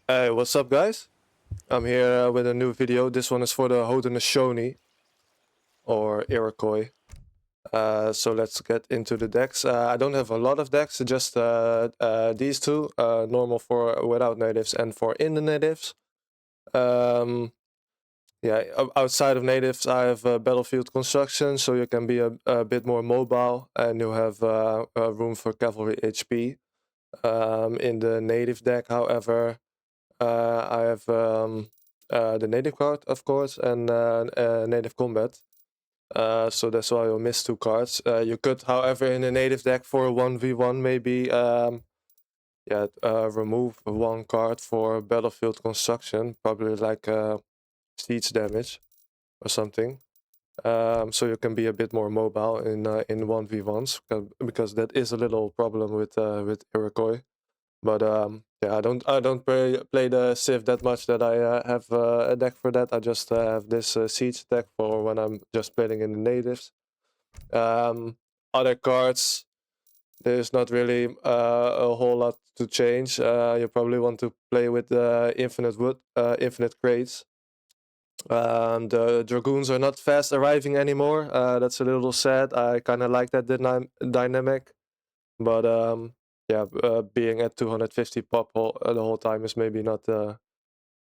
Hey, what's up guys? I'm here with a new video. This one is for the Haudenosaunee or Iroquois. So let's get into the decks. I don't have a lot of decks, just these two, normal for without natives and for in the natives. Yeah, outside of natives I have battlefield construction, so you can be a bit more mobile and you have room for cavalry HP. In the native deck, however, I have the native card, of course, and native combat. So that's why you'll miss 2 cards. You could, however, in a native deck for a 1v1 maybe remove 1 card for battlefield construction, probably like siege damage or something. So you can be a bit more mobile in 1v1s, because that is a little problem with Iroquois. But yeah, I don't play the Civ that much that I have a deck for that. I just have this siege deck for when I'm just playing in the natives. Other cards, there's not really a whole lot to change. You probably want to play with infinite wood, infinite crates. The dragoons are not fast arriving anymore. That's a little sad. I kind of like that dynamic, but yeah, being at 250 pop the whole time is maybe not good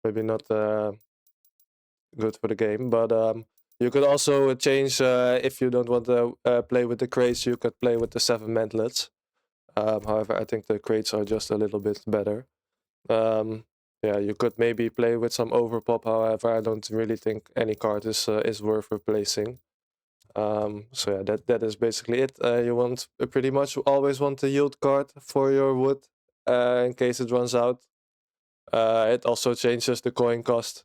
for the game. But you could also change, if you don't want to play with the crates, you could play with the 7 mantlets. However, I think the crates are just a little bit better. Yeah, you could maybe play with some overpop. However, I don't really think any card is worth replacing. So yeah, that is basically it. You want pretty much always want a yield card for your wood in case it runs out. It also changes the coin cost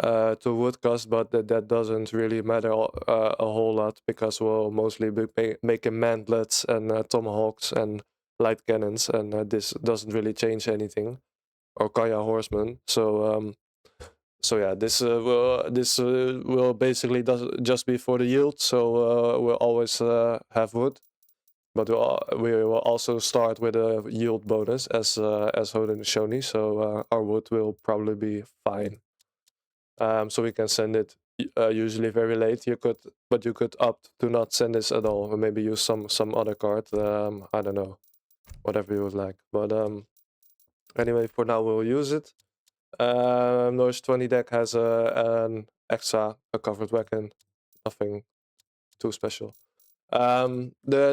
to wood cost, but that doesn't really matter a whole lot, because we'll mostly be making mantlets and tomahawks and light cannons, and this doesn't really change anything, or Kaya horsemen. So so yeah, this will basically just be for the yield. So we'll always have wood, but we will also start with a yield bonus as Haudenosaunee. So our wood will probably be fine. So we can send it usually very late. You could opt to not send this at all, or maybe use some other card. I don't know, whatever you would like. But anyway, for now we'll use it. Nr40 deck has an extra, a covered wagon, nothing too special. The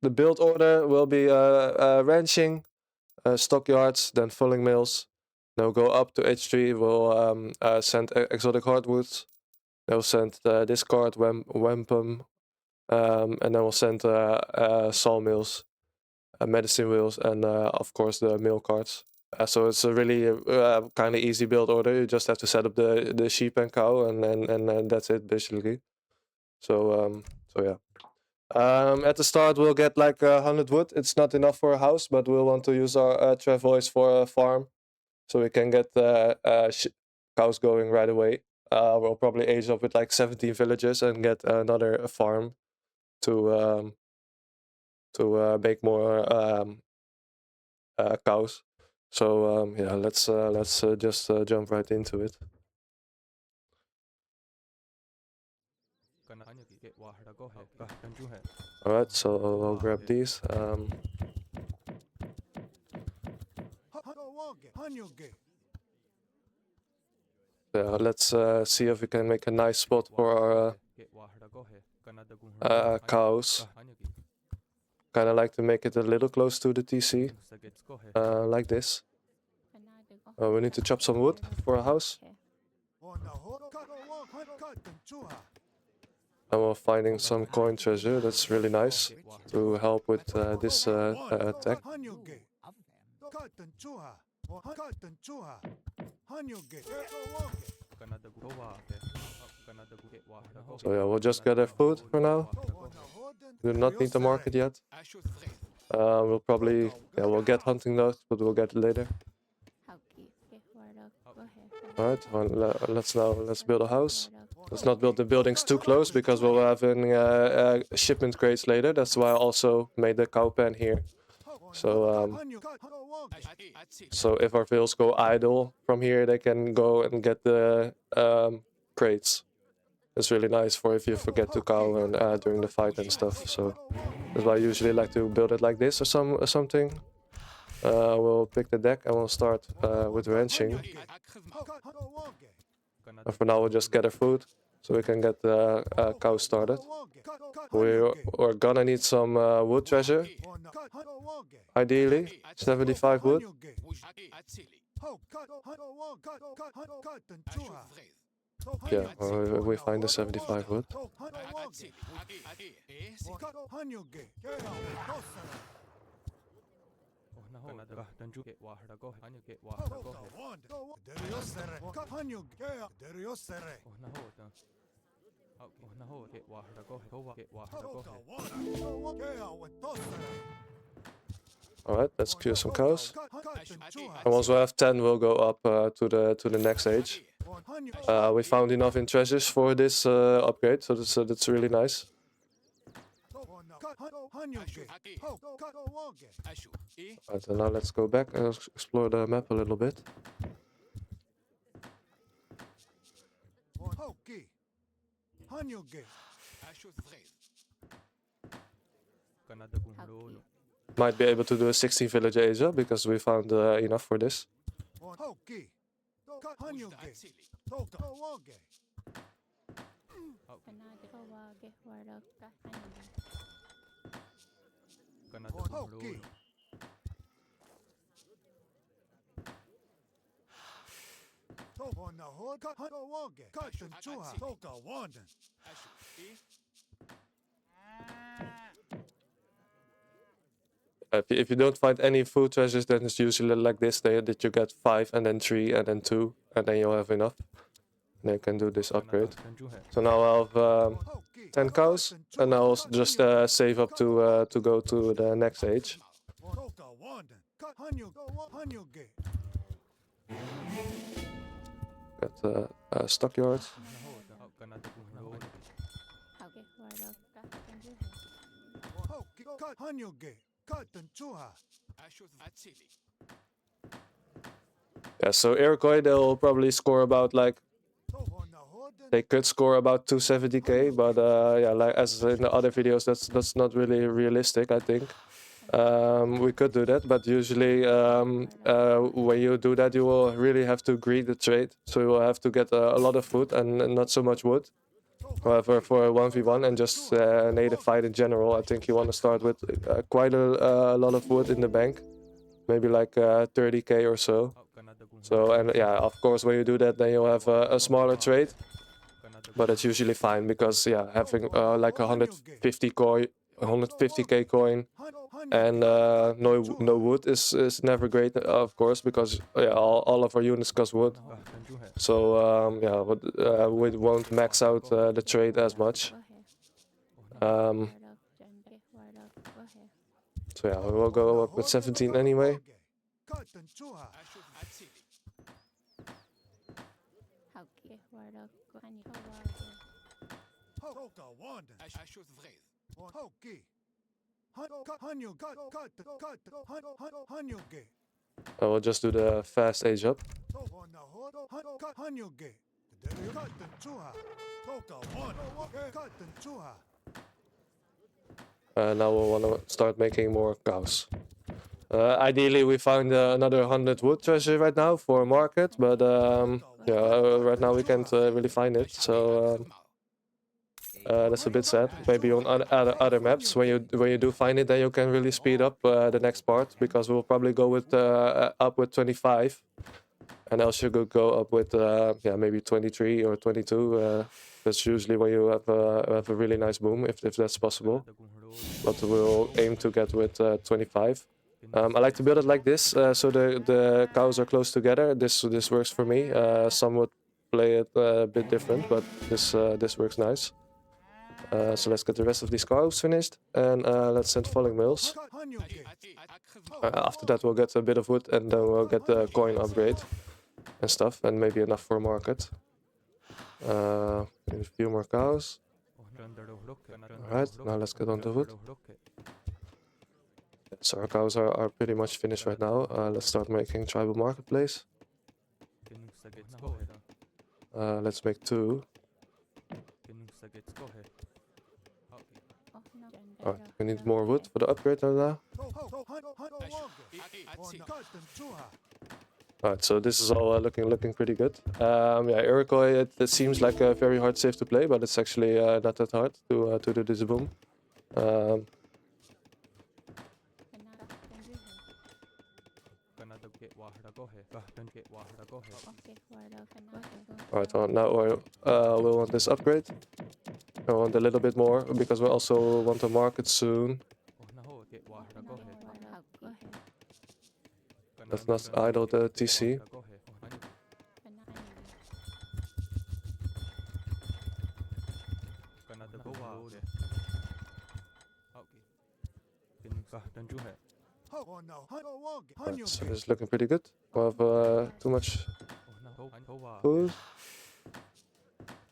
build order will be ranching, stockyards, then fulling mills. They'll go up to H3. We'll send exotic hardwoods. They'll send this card, Wampum, and then we'll send Sawmills, medicine wheels, and of course the mill cards. So it's a really kind of easy build order. You just have to set up the sheep and cow, and that's it basically. So so yeah. At the start we'll get like 100 wood. It's not enough for a house, but we'll want to use our travois for a farm, so we can get cows going right away. We'll probably age up with like 17 villages and get another farm to make more cows. So yeah, let's just jump right into it. Alright, so I'll grab these. Yeah, let's see if we can make a nice spot for our cows. Kind of like to make it a little close to the TC, like this. We need to chop some wood for a house. And we're finding some coin treasure. That's really nice to help with this attack. So yeah, we'll just gather food for now. We do not need the market yet. We'll probably, yeah, we'll get hunting dogs, but we'll get it later. Alright, well, let's build a house. Let's not build the buildings too close, because we'll have shipment crates later. That's why I also made the cow pen here, So if our vales go idle from here, they can go and get the crates. It's really nice for if you forget to cow and during the fight and stuff. So that's why I usually like to build it like this or something. We'll pick the deck and we'll start with ranching. And for now, we'll just gather food so we can get the cows started. We're gonna need some wood treasure. Ideally, 75 wood. Yeah, we find the 75 wood. Alright, let's cure some cows. And once we have 10, we'll go up to the next age. We found enough in treasures for this upgrade, so that's really nice. Alright, so now let's go back and explore the map a little bit. Might be able to do a 16 villager age up because we found enough for this. If you don't find any food treasures, then it's usually like this, that you get 5 and then 3 and then 2 and then you'll have enough. And you can do this upgrade. So now I'll have 10 cows and I'll just save up to go to the next age. Got Stockyards. Yeah, so Iroquois, they'll probably score about like, they could score about 270k, but yeah, like as in the other videos, that's not really realistic, I think. We could do that, but usually when you do that, you will really have to greed the trade, so you will have to get a lot of food and not so much wood. However, for a 1v1 and just native fight in general, I think you want to start with quite a lot of wood in the bank, maybe like 30k or so. So, and yeah, of course, when you do that, then you'll have a smaller trade, but it's usually fine because yeah, having like 150k coin and no wood is never great, of course, because yeah, all of our units cost wood. So yeah, we won't max out the trade as much. So yeah, we will go up with 17 anyway. I will just do the fast age up. Now we'll want to start making more cows. Ideally, we found another 100 wood treasure right now for market, but yeah, right now we can't really find it, so that's a bit sad. Maybe on other maps, when you do find it, then you can really speed up the next part, because we'll probably go with up with 25, and else you could go up with yeah, maybe 23 or 22. That's usually when you have a really nice boom, if that's possible. But we'll aim to get with 25. I like to build it like this, so the cows are close together. This works for me. Some would play it a bit different, but this works nice. So let's get the rest of these cows finished, and let's send falling mills. After that, we'll get a bit of wood, and then we'll get the coin upgrade and stuff, and maybe enough for a market. A few more cows. Alright, now let's get on the wood. So our cows are pretty much finished right now. Let's start making tribal marketplace. Let's make 2. Alright, we need more wood for the upgrade now. Alright, so this is all looking pretty good. Yeah, Iroquois, it seems like a very hard save to play, but it's actually not that hard to do this boom. Alright, now we'll want this upgrade. I want a little bit more because we also want to market soon. Let's not idle the TC. Right, so this is looking pretty good. We have too much food.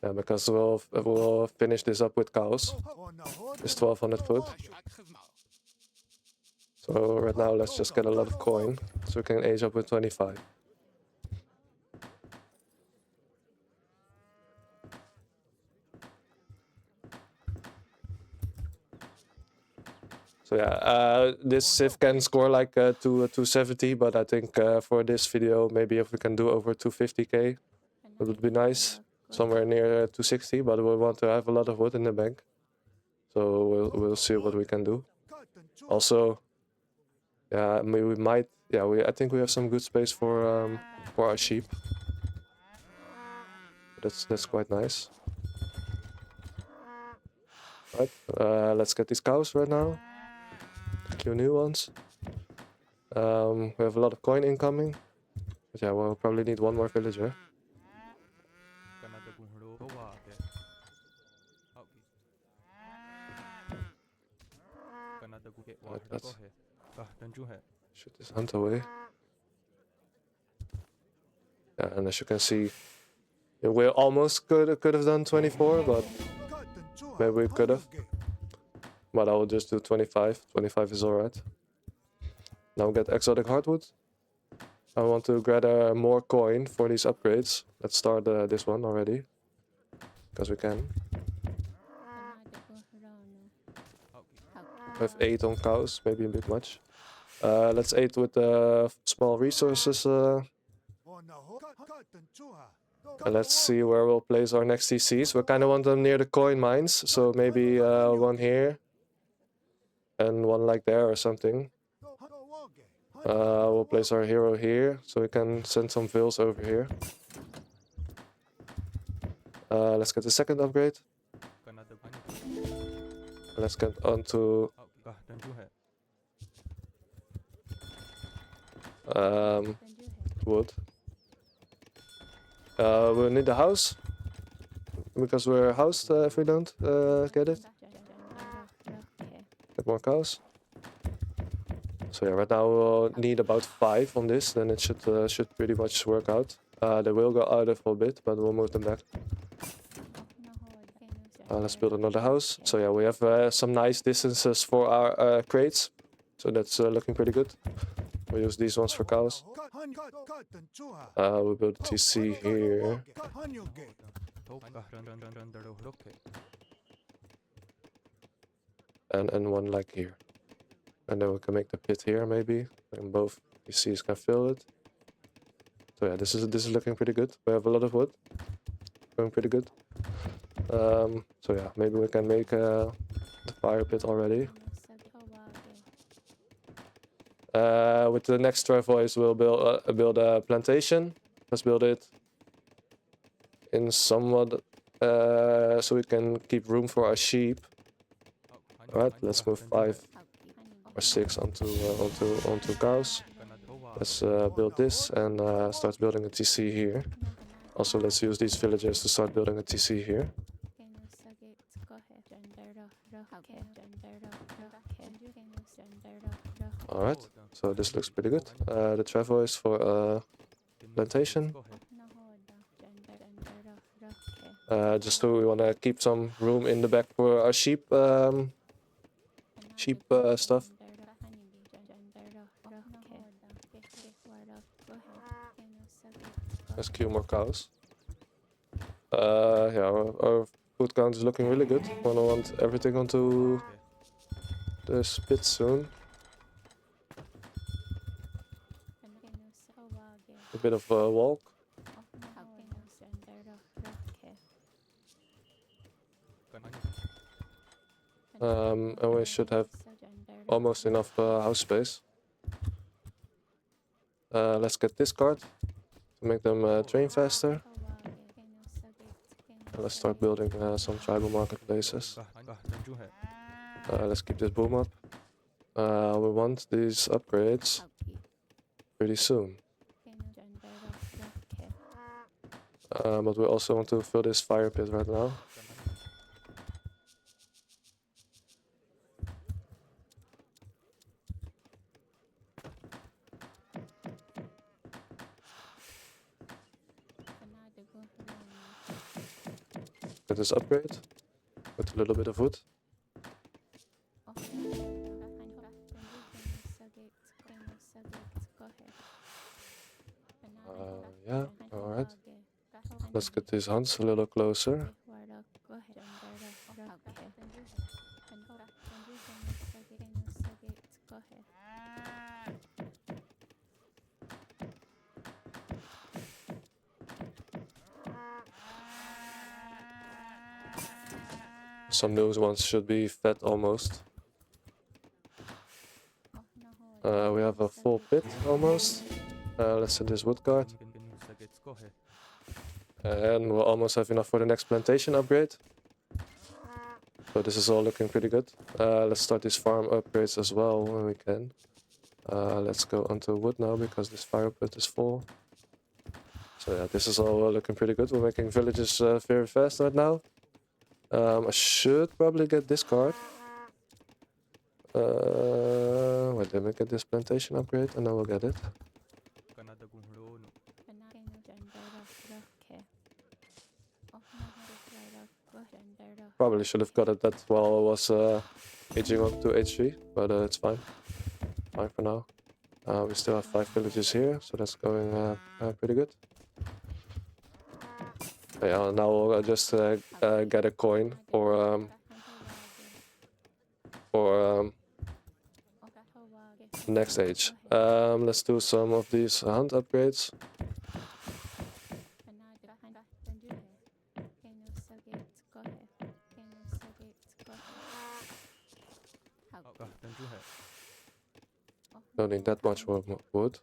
Yeah, because we'll finish this up with cows. It's 1200 food. So right now let's just get a lot of coin so we can age up with 25. So yeah, this Civ can score like to 270, but I think for this video maybe if we can do over 250k, it would be nice. Somewhere near 260, but we want to have a lot of wood in the bank. So we'll see what we can do. Also, yeah, we might. Yeah, I think we have some good space for our sheep. That's quite nice. Right, let's get these cows right now. A few new ones. We have a lot of coin incoming. But yeah, we'll probably need one more villager. Let's shoot this hunt away. Yeah, and as you can see, we almost could have done 24, but maybe we could have. But I will just do 25. 25 is alright. Now we get exotic hardwood. I want to gather more coin for these upgrades. Let's start this one already, because we can. We have 8 on cows, maybe a bit much. Let's 8 with small resources. And let's see where we'll place our next TCs. We kind of want them near the coin mines, so maybe one here and one like there or something. We'll place our hero here, so we can send some vills over here. Let's get the second upgrade. Let's get onto wood. We'll need a house because we're housed if we don't get it. Get more cows. So yeah, right now we'll need about 5 on this, then it should pretty much work out. They will go out for a bit, but we'll move them back. Let's build another house. So yeah, we have some nice distances for our crates, so that's looking pretty good. We'll use these ones for cows. We'll build a TC here. And one like here. And then we can make the pit here maybe, and both TCs can fill it. So yeah, this is looking pretty good. We have a lot of wood, going pretty good. So yeah, maybe we can make the fire pit already. With the next travois, we'll build a plantation. Let's build it in somewhat so we can keep room for our sheep. Alright, let's move 5 or 6 onto cows. Let's build this and start building a TC here. Also, let's use these villagers to start building a TC here. Alright, so this looks pretty good. The travois for plantation. Just so we want to keep some room in the back for our sheep stuff. Let's kill more cows. Yeah, our food count is looking really good. I want everything onto the spit soon. A bit of a walk. And we should have almost enough house space. Let's get this card to make them train faster. Let's start building some tribal marketplaces. Let's keep this boom up. We want these upgrades pretty soon. But we also want to fill this fire pit right now. Get this upgrade with a little bit of wood. Yeah, alright. Let's get these hunts a little closer. Some new ones should be fed almost. We have a full pit almost. Let's set this wood card. And we'll almost have enough for the next plantation upgrade. So this is all looking pretty good. Let's start these farm upgrades as well when we can. Let's go onto wood now because this fire pit is full. So yeah, this is all looking pretty good. We're making villages very fast right now. I should probably get this card. Wait, let me get this plantation upgrade and then we'll get it. Probably should have got it that while I was aging up to H3, but it's fine. Fine for now. We still have 5 villages here, so that's going pretty good. Yeah, now we'll just get a coin for next age. Let's do some of these hunt upgrades. Don't need that much more wood.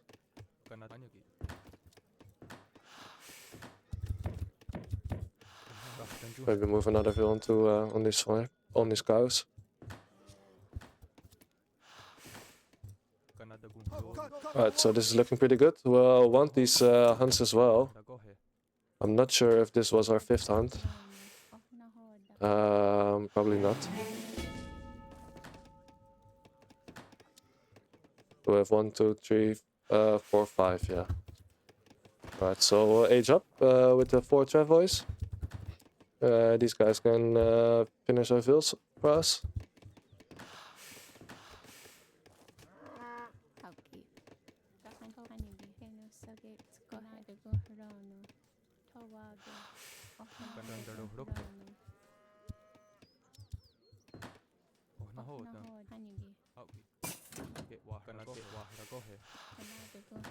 Maybe move another villain to on these cows. Alright, so this is looking pretty good. We'll want these hunts as well. I'm not sure if this was our 5th hunt. Probably not. We have 1, 2, 3, 4, 5, yeah. Right, so we'll age up with the 4 travois. These guys can finish our vills for us.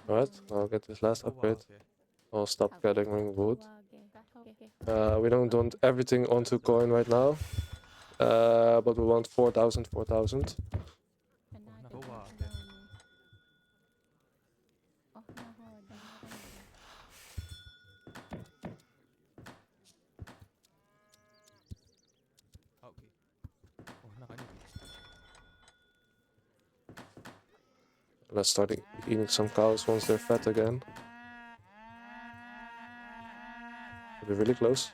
Alright, I'll get this last upgrade. I'll stop gathering wood. We don't want everything onto coin right now. But we want 4,000, 4,000. Let's start eating some cows once they're fat again. We're really close.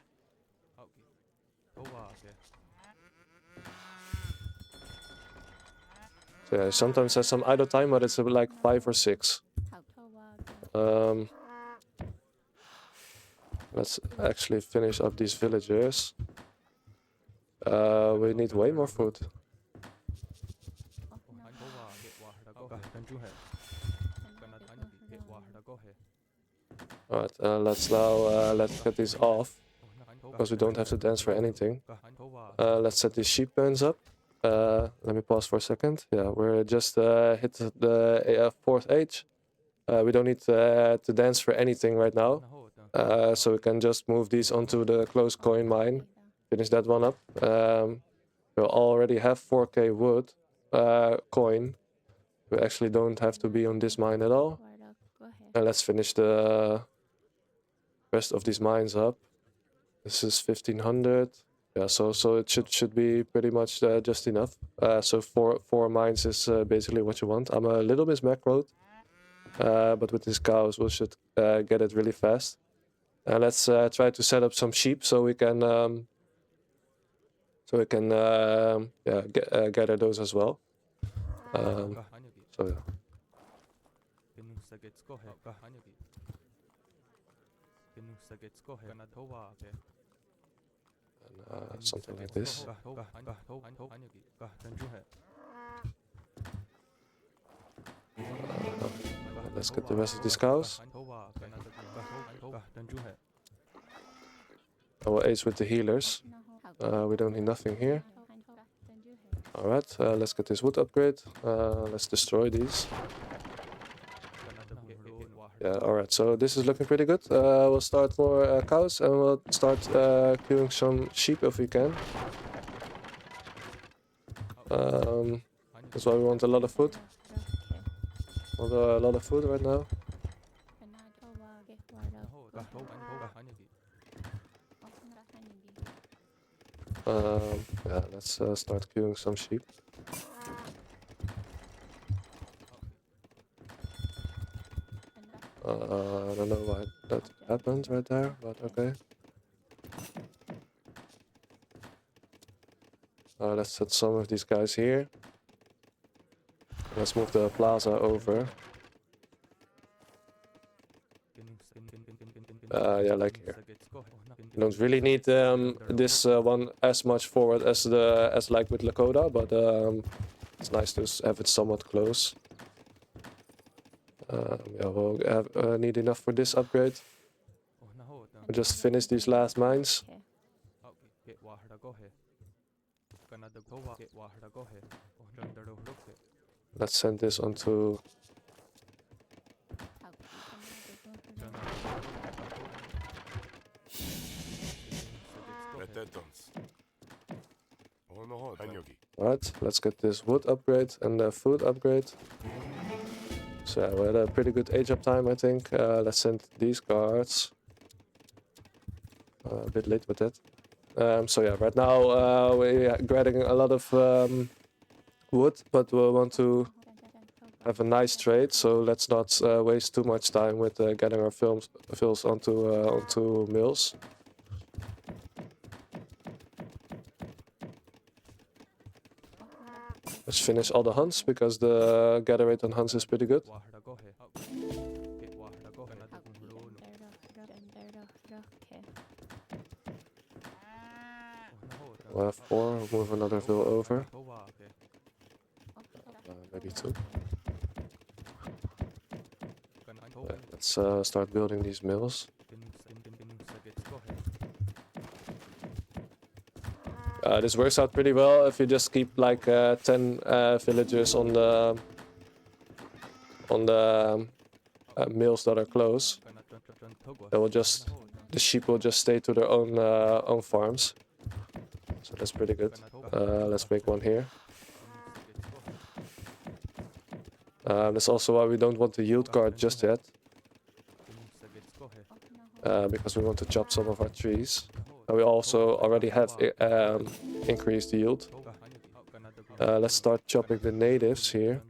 So yeah, sometimes has some idle time, but it's like 5 or 6. Let's actually finish up these villagers. We need way more food. Alright, let's get these off. Because we don't have to dance for anything. Let's set these sheep pens up. Let me pause for a second. Yeah, we're just hit the 4th age. We don't need to dance for anything right now. So we can just move these onto the closed coin mine. Finish that one up. We already have 4k wood coin. We actually don't have to be on this mine at all. And let's finish the rest of these mines up. This is 1500. Yeah, so it should be pretty much just enough. So four mines is basically what you want. I'm a little bit macroed, but with these cows we should get it really fast. And let's try to set up some sheep so we can gather those as well. So yeah. And, something like this. Let's get the rest of these cows. I will ace with the healers. We don't need nothing here. Alright, let's get this wood upgrade. Let's destroy these. Yeah, alright, so this is looking pretty good. We'll start more cows and we'll start queuing some sheep if we can. That's why we want a lot of food. Want a lot of food right now. Yeah, let's start queuing some sheep. I don't know why that happened right there, but okay. Let's set some of these guys here. Let's move the plaza over. Yeah, like here. You don't really need this one as much forward as like with Lakota, but it's nice to have it somewhat close. Yeah, we'll need enough for this upgrade. We'll just finish these last mines. Let's send this onto... Alright, let's get this wood upgrade and the food upgrade. So yeah, we had a pretty good age up time, I think. Let's send these guards. A bit late with that. So yeah, right now we're getting a lot of wood, but we want to have a nice trade. So let's not waste too much time with getting our fills onto mills. Let's finish all the hunts because the gather rate on hunts is pretty good. We'll have 4, we'll move another fill over. Maybe 2. Let's start building these mills. This works out pretty well if you just keep like 10 villagers on the mills that are close. The sheep will just stay to their own farms. So that's pretty good. Let's make one here. That's also why we don't want the yield card just yet. Because we want to chop some of our trees. We also already have increased yield. Let's start chopping the natives here.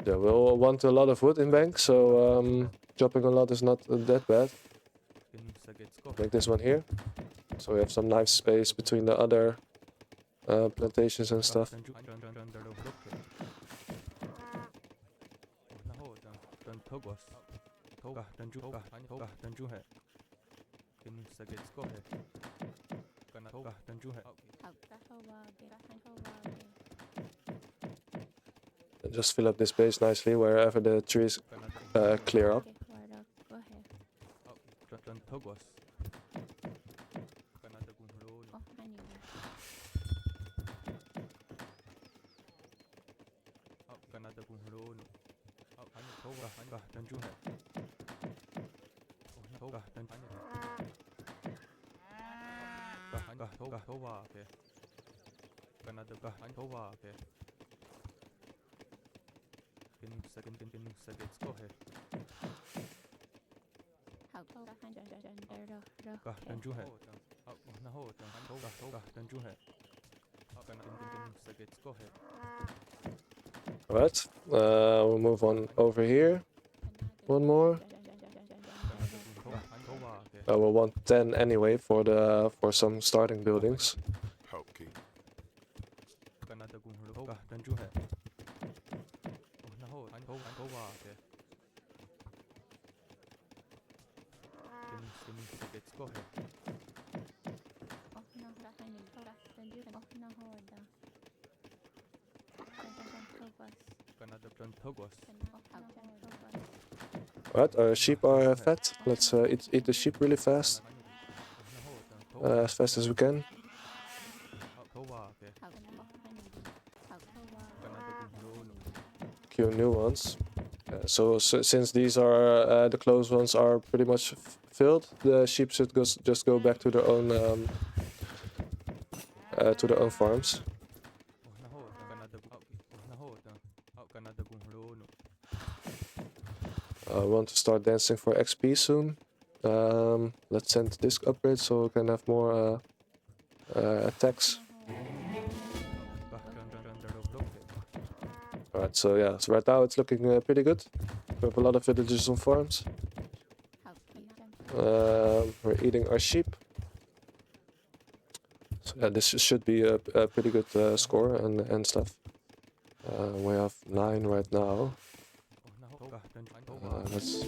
Yeah, we'll want a lot of wood in bank, so chopping a lot is not that bad. Like this one here. So we have some nice space between the other plantations and stuff. And just fill up this base nicely wherever the trees clear up. Alright, we'll move on over here. One more. We'll want 10 anyway for some starting buildings. Alright, our sheep are fed. Let's eat the sheep really fast. As fast as we can. Queue new ones. So since these are the closed ones are pretty much filled, the sheep should just go back to their own farms. I want to start dancing for XP soon. Let's send this upgrade so we can have more attacks. Alright, so yeah, so right now it's looking pretty good. We have a lot of villagers on farms. We're eating our sheep. So yeah, this should be a pretty good score and stuff. We have 9 right now. Let's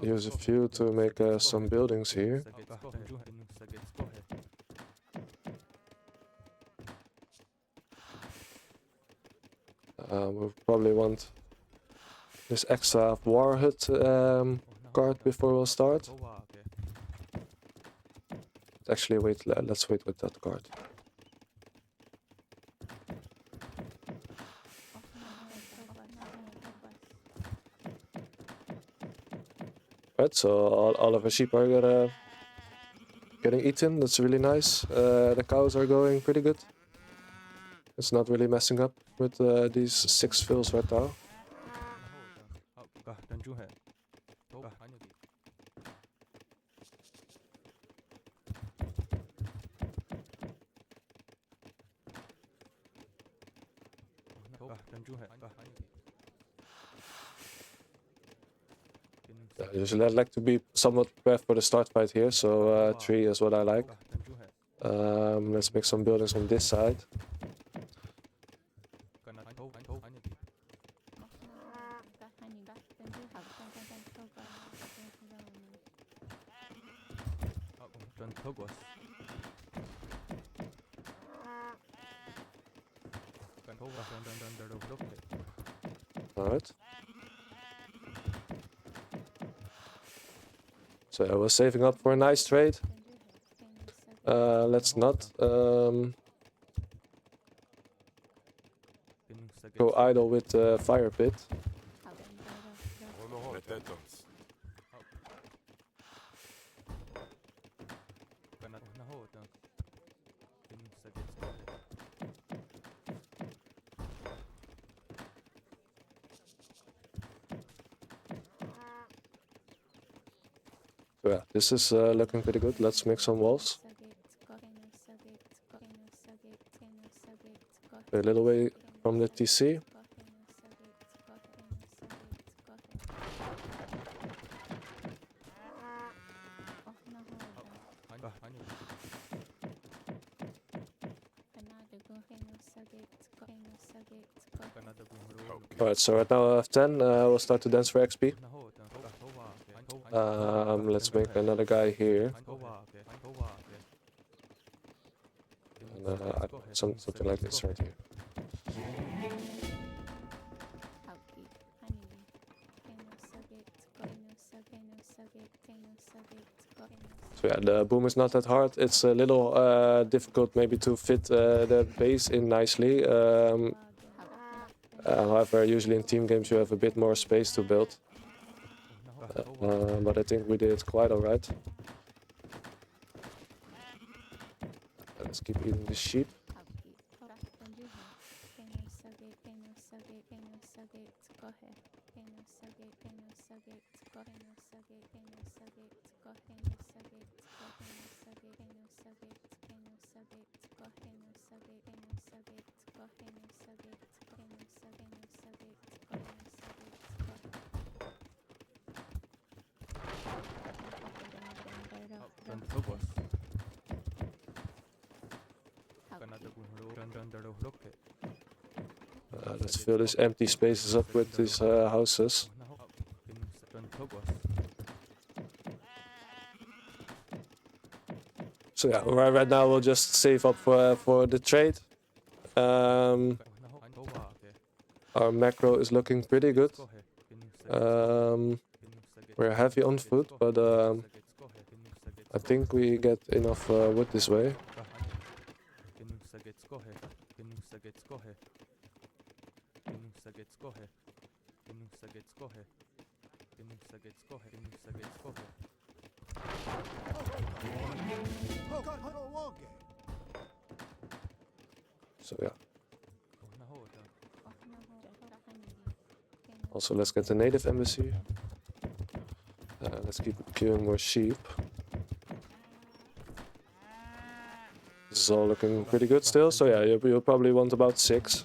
use a few to make some buildings here. We'll probably want this extra war hut card before we'll start. Actually, wait. Let's wait with that card. Right, so all of our sheep are getting eaten. That's really nice. The cows are going pretty good. It's not really messing up with these 6 fills right now. Usually I like to be somewhat prepared for the start fight here, so 3 is what I like. Let's make some buildings on this side. Alright. So I was saving up for a nice trade. Let's not go idle with the fire pit. So yeah, this is looking pretty good. Let's make some walls. A little way from the TC. Alright, so right now I have 10. We'll start to dance for XP. Let's make another guy here. And, something like this right here. So yeah, the boom is not that hard. It's a little difficult maybe to fit the base in nicely. However, usually in team games you have a bit more space to build. But I think we did quite alright. Let's keep eating the sheep. Let's fill these empty spaces up with these houses. So yeah, right now we'll just save up for the trade. Our macro is looking pretty good. We're heavy on food, but I think we get enough wood this way. So yeah. Also, let's get the native embassy. Let's keep killing more sheep. This is all looking pretty good still. So yeah, you'll probably want about 6.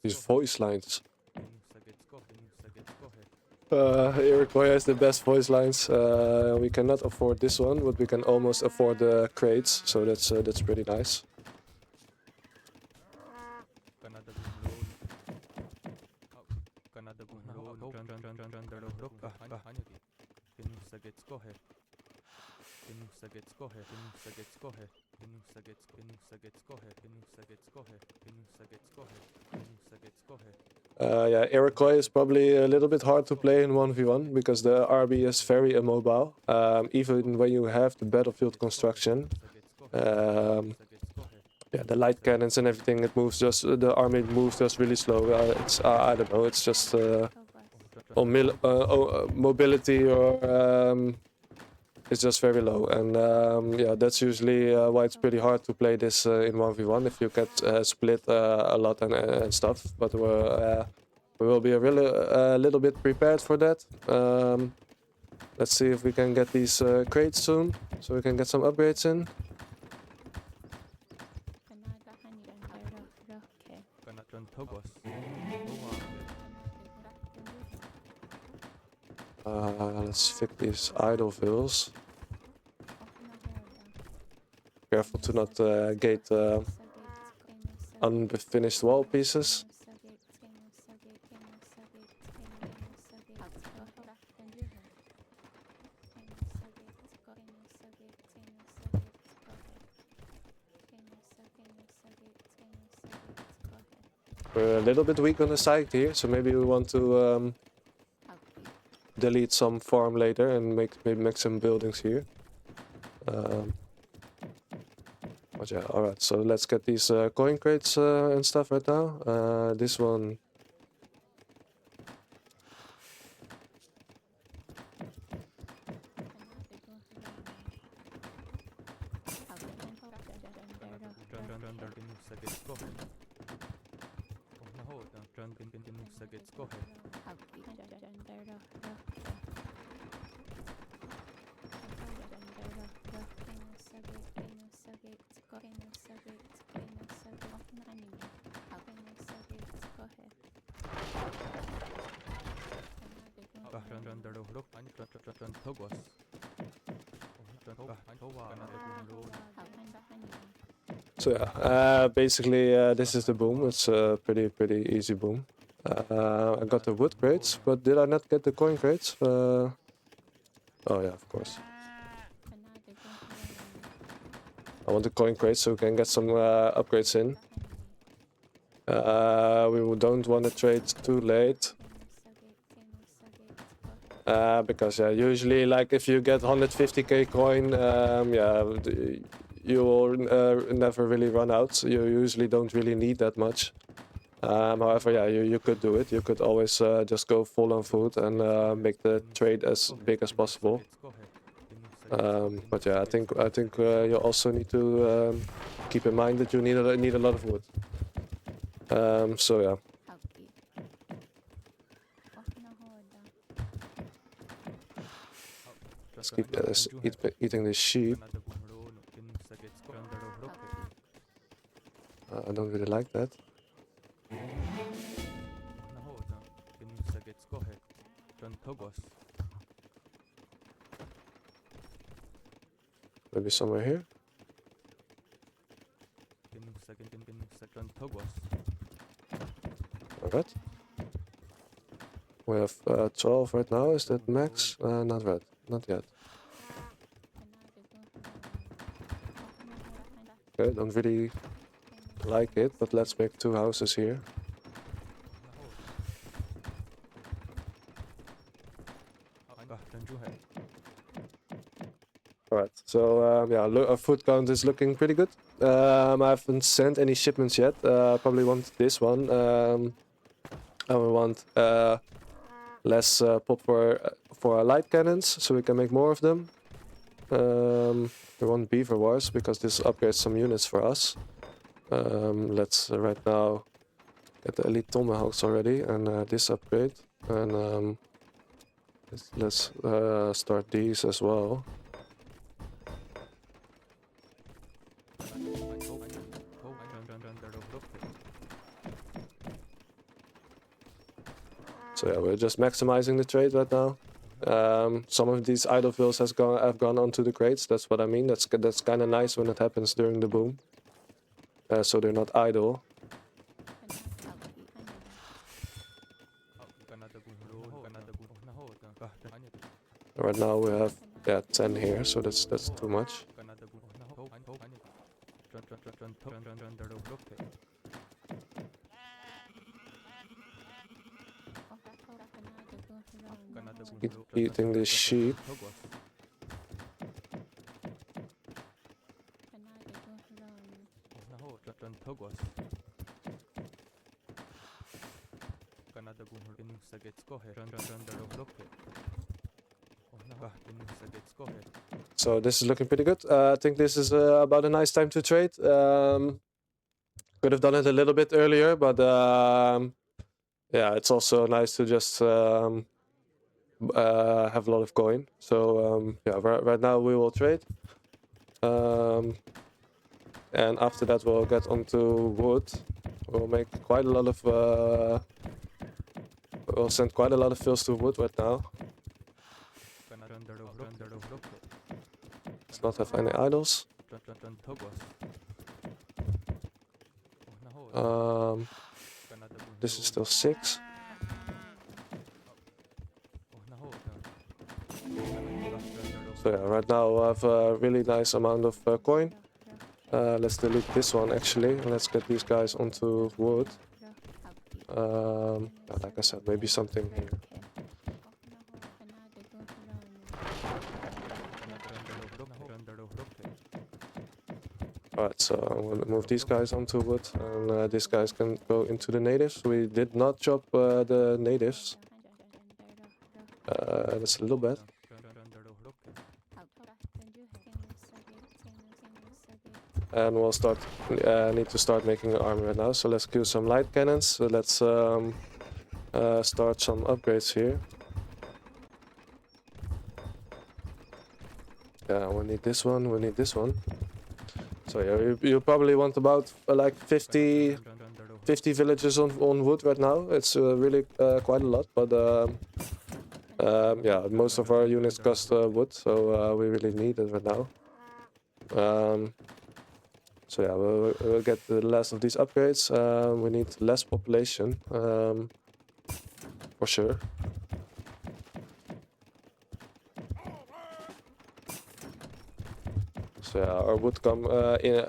These voice lines. Iroquois has the best voice lines. We cannot afford this one, but we can almost afford the crates, so that's pretty nice. Yeah, Iroquois is probably a little bit hard to play in 1v1 because the RB is very immobile. Even when you have the battlefield construction, yeah, the light cannons and everything, it moves just the army moves just really slow. It's I don't know, it's just mobility or it's just very low, and yeah, that's usually why it's pretty hard to play this in 1v1 if you get split a lot and stuff. But we will be a little bit prepared for that. Let's see if we can get these crates soon, so we can get some upgrades in. Let's fix these idle vills. Careful to not gate unfinished wall pieces. We're a little bit weak on the side here, so maybe we want to delete some farm later and maybe make some buildings here. But yeah, alright, so let's get these coin crates and stuff right now. This one. So yeah, basically this is the boom. It's a pretty easy boom. I got the wood crates, but did I not get the coin crates? Oh yeah, of course. I want the coin crates so we can get some upgrades in. We don't want to trade too late. Because yeah, usually like if you get 150k coin, yeah, you will never really run out. So you usually don't really need that much. However, yeah, you could do it. You could always just go full on food and make the trade as big as possible. But yeah, I think you also need to keep in mind that you need a lot of wood. So yeah. Let's keep eating this sheep. I don't really like that. Maybe somewhere here. Alright. We have 12 right now. Is that max? Not red. Not yet. Okay, don't really like it, but let's make 2 houses here. Alright, so yeah, our food count is looking pretty good. I haven't sent any shipments yet. Probably want this one. And we want less pop for our light cannons, so we can make more of them. We want Beaver Wars because this upgrades some units for us. Let's right now get the elite tomahawks already and this upgrade, and let's start these as well. So yeah, we're just maximizing the trade right now. Some of these idle fills have gone onto the crates. That's what I mean. That's kind of nice when it happens during the boom. So they're not idle. Right now we have 10 here, so that's too much. Keep eating this sheep. So this is looking pretty good. I think this is about a nice time to trade. Could have done it a little bit earlier, but yeah, it's also nice to just have a lot of coin. So yeah, right now we will trade. And after that we'll get onto wood. We'll make quite a lot of we'll send quite a lot of fills to wood right now. Let's not have any idols. This is still 6. So yeah, right now I have a really nice amount of coin. Let's delete this one actually, and let's get these guys onto wood. Like I said, maybe something here. Alright, so I'm gonna move these guys onto wood, and these guys can go into the natives. We did not chop the natives. That's a little bad. and we'll start need to start making an army right now. So let's do some light cannons. So let's start some upgrades here. Yeah, we need this one. We need this one. So yeah, you probably want about like 50 villages on wood right now. It's really quite a lot, but yeah, most of our units cost wood, so we really need it right now. So yeah, we'll get the last of these upgrades. We need less population, for sure. So yeah,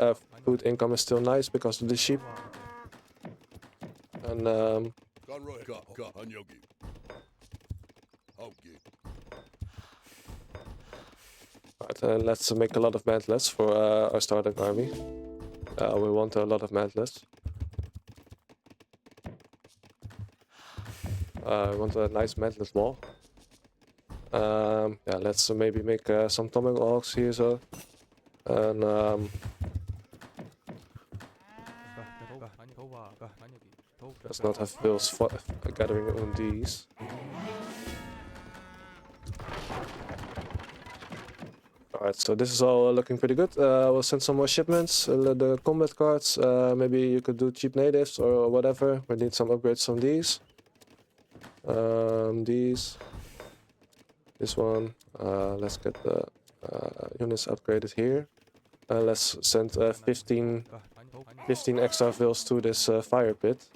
our food income is still nice because of the sheep. And alright, let's make a lot of mantlets for our starting army. We want a lot of mantlets. We want a nice mantlet wall. Yeah, let's maybe make some tomahawks here, so. And let's not have bills gathering on these. Alright, so this is all looking pretty good. We'll send some more shipments. The combat cards, maybe you could do cheap natives or whatever. We need some upgrades on these. This one. Let's get the units upgraded here. Let's send 15 extra vills to this fire pit.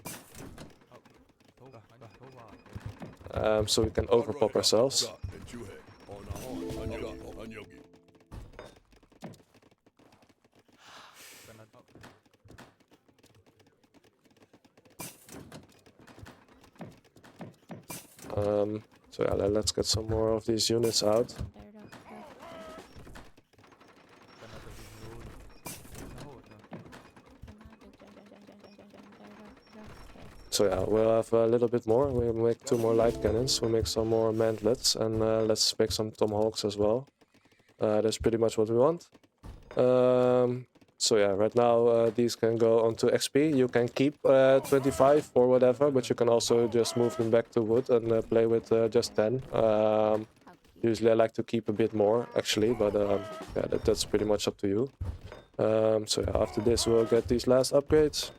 So we can overpop ourselves. So yeah, let's get some more of these units out. So yeah, we'll have a little bit more. We'll make 2 more light cannons. We'll make some more mantlets, and let's make some tomahawks as well. That's pretty much what we want. So yeah, right now these can go onto XP. You can keep 25 or whatever, but you can also just move them back to wood and play with just 10. Usually I like to keep a bit more actually, but yeah, that's pretty much up to you. So yeah, after this we'll get these last upgrades.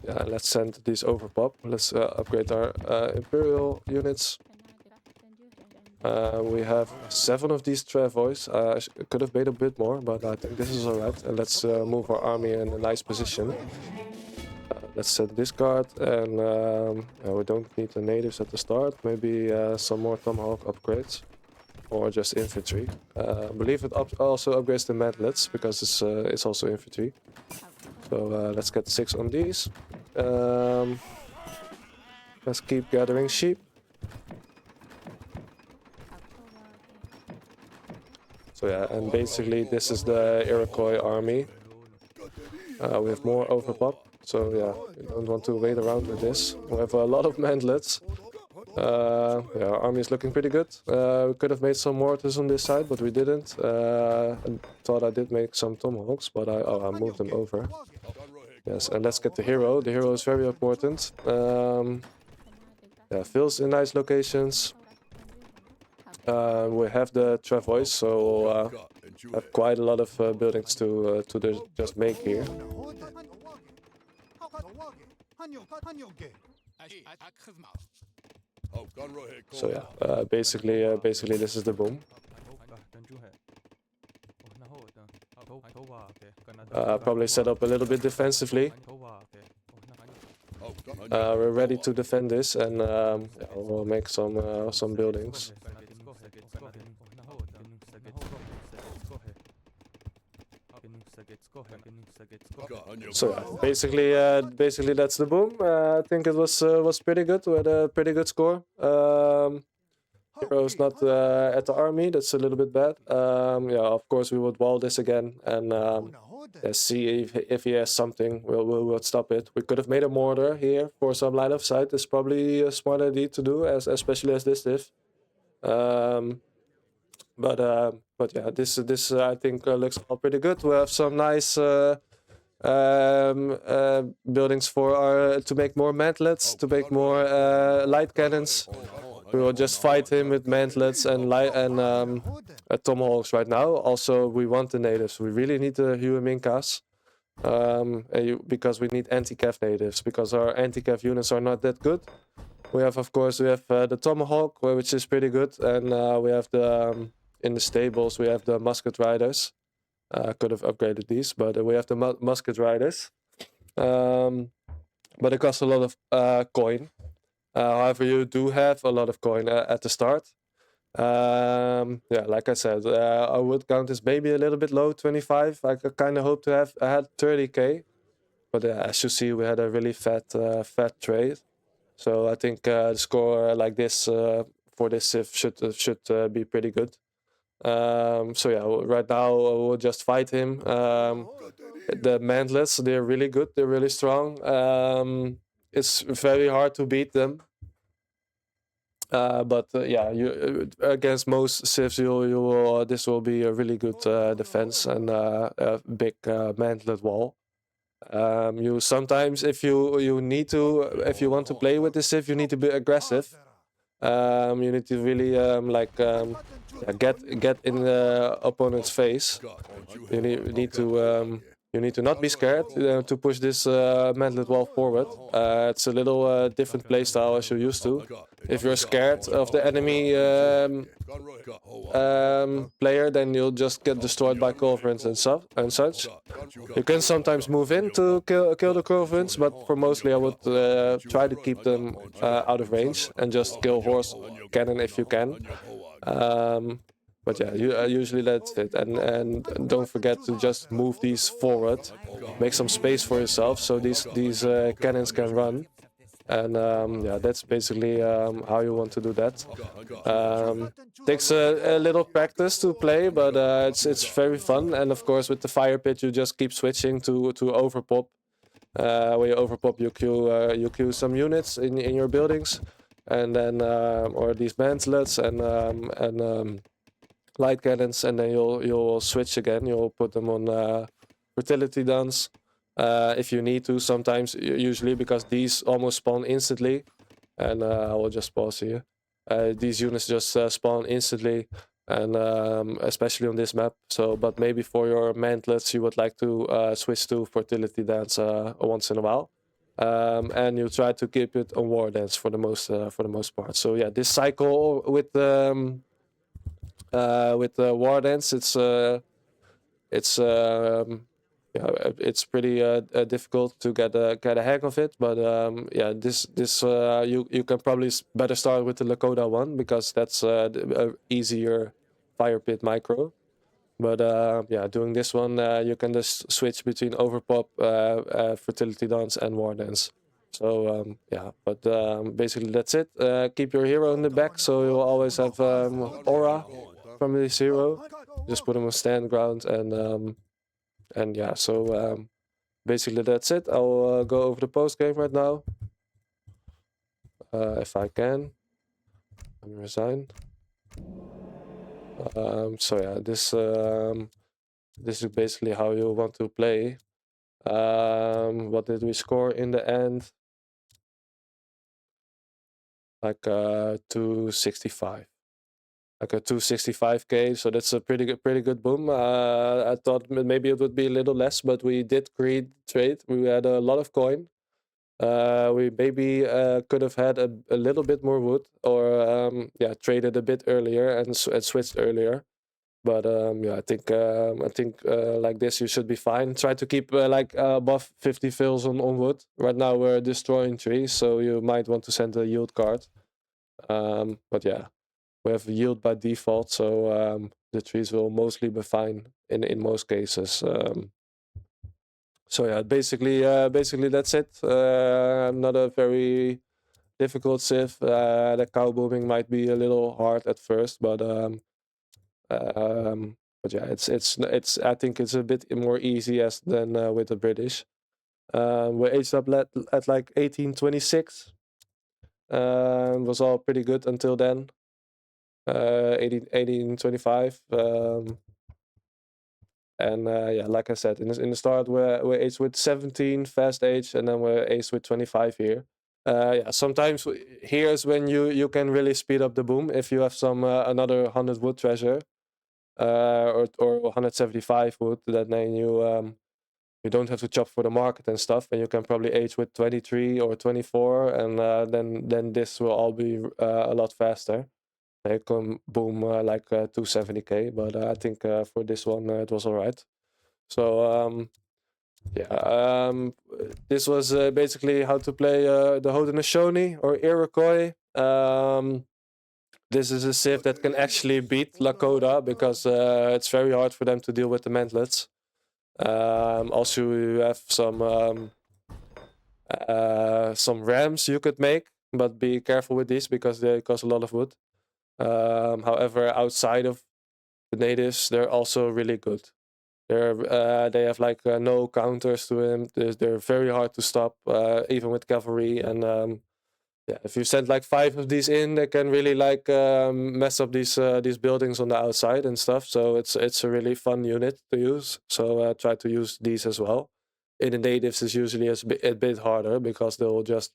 Yeah, let's send these overpop. Let's upgrade our Imperial units. We have 7 of these travois. I could have made a bit more, but I think this is alright. And let's move our army in a nice position. Let's set this guard, and yeah, we don't need the natives at the start. Maybe some more tomahawk upgrades, or just infantry. I believe it also upgrades the mantlets because it's also infantry. So let's get 6 on these. Let's keep gathering sheep. So yeah, and basically this is the Iroquois army. We have more overpop, so yeah, we don't want to wait around with this. We have a lot of mantlets. Yeah, our army is looking pretty good. We could have made some mortars on this side, but we didn't. I thought I did make some tomahawks, but I moved them over. Yes, and let's get the hero. The hero is very important. Yeah, fills in nice locations. We have the travois, so we'll have quite a lot of buildings to just make here. So yeah, basically this is the boom. Probably set up a little bit defensively. We're ready to defend this, and yeah, we'll make some buildings. So yeah, basically that's the boom. I think it was pretty good. We had a pretty good score. Hero's not at the army. That's a little bit bad. Yeah, of course we would wall this again and yeah, see if he has something. We'll stop it. We could have made a mortar here for some line of sight. It's probably a smart idea to do, especially as this diff. But yeah, this I think looks all pretty good. We have some nice buildings for our to make more mantlets, to make more light cannons. We will just fight him with mantlets and tomahawks right now. Also, we want the natives. We really need the Huaminkas. Because we need anti-cav natives, because our anti-cav units are not that good. We have, of course, the tomahawk, which is pretty good, and we have the in the stables we have the musket riders. Could have upgraded these, but we have the musket riders. But it costs a lot of coin. However, you do have a lot of coin at the start. Yeah, like I said, our wood count is maybe a little bit low, 25. I kind of hope to have had 30k, but as you see, we had a really fat trade. So I think the score like this for this Civ should be pretty good. So yeah, right now we'll just fight him. The mantlets, they're really good. They're really strong. It's very hard to beat them. But yeah, you against most civs, you will this will be a really good defense and a big mantlet wall. You sometimes, if you need to, if you want to play with the civ, you need to be aggressive. You need to really get in the opponent's face. You need to not be scared to push this mantlet wall forward. It's a little different playstyle as you're used to. If you're scared of the enemy player, then you'll just get destroyed by culverins and such. You can sometimes move in to kill the culverins, but for mostly I would try to keep them out of range and just kill horse cannon if you can. But yeah, usually that's it. And don't forget to just move these forward, make some space for yourself so these cannons can run. And yeah, that's basically how you want to do that. Takes a little practice to play, but it's very fun. And of course, with the fire pit, you just keep switching to overpop. When you overpop, you queue some units in your buildings, and then or these mantlets and light cannons, and then you'll switch again. You'll put them on fertility duns if you need to. Sometimes, usually because these almost spawn instantly, and I will just pause here. These units just spawn instantly, and especially on this map. So, but maybe for your mantlets, you would like to switch to fertility dance once in a while. And you try to keep it on war dance for the most part. So yeah, this cycle with the war dance, it's pretty difficult to get a hang of it. But yeah, this you can probably better start with the Lakota one, because that's a easier fire pit micro. But yeah, doing this one, you can just switch between overpop, fertility dance, and war dance. So yeah, but basically that's it. Keep your hero in the back, so you'll always have aura from this hero. Just put him on stand ground, and yeah. So basically that's it. I'll go over the post game right now, if I can. Let me resign. So yeah, this is basically how you want to play. What did we score in the end? Like 265. Like a 265k, so that's a pretty good boom. I thought maybe it would be a little less, but we did trade. We had a lot of coin. We maybe could have had a little bit more wood, or yeah, traded a bit earlier and switched earlier. But yeah, I think like this you should be fine. Try to keep like above 50 fills on wood. Right now we're destroying trees, so you might want to send a yield card. But yeah, we have yield by default, so the trees will mostly be fine in most cases. So yeah, basically that's it. Not a very difficult civ. The cow booming might be a little hard at first, but yeah, it's I think it's a bit more easy than with the British. We're aged up at like 1826. Was all pretty good until then. 1825. And yeah, like I said, in the start we're aged with 17 fast age, and then we're aged with 25 here. Yeah, sometimes here's when you can really speed up the boom if you have some another 100 wood treasure, or 175 wood. Then you don't have to chop for the market and stuff, and you can probably age with 23 or 24, and then this will all be a lot faster. They can boom like 270k, but I think for this one it was alright. So yeah, this was basically how to play the Haudenosaunee or Iroquois. This is a civ that can actually beat Lakota because it's very hard for them to deal with the mantlets. Also, you have some rams you could make, but be careful with these because they cost a lot of wood. However, outside of the natives, they're also really good. They have like no counters to them. They're very hard to stop, even with cavalry. And yeah, if you send like 5 of these in, they can really like mess up these buildings on the outside and stuff. So it's a really fun unit to use. So try to use these as well. In the natives, is usually a bit harder because they will just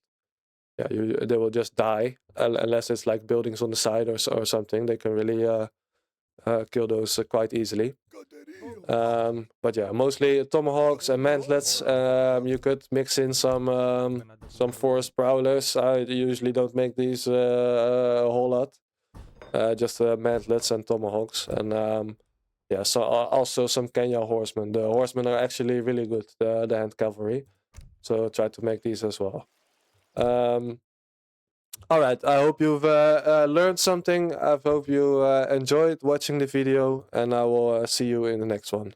they will just die unless it's like buildings on the side or something. They can really kill those quite easily. But yeah, mostly tomahawks and mantlets. You could mix in some forest prowlers. I usually don't make these a whole lot. Just mantlets and tomahawks, and yeah, so also some Kenya horsemen. The horsemen are actually really good, the hand cavalry. So try to make these as well. All right, I hope you've learned something. I hope you enjoyed watching the video, and I will see you in the next one.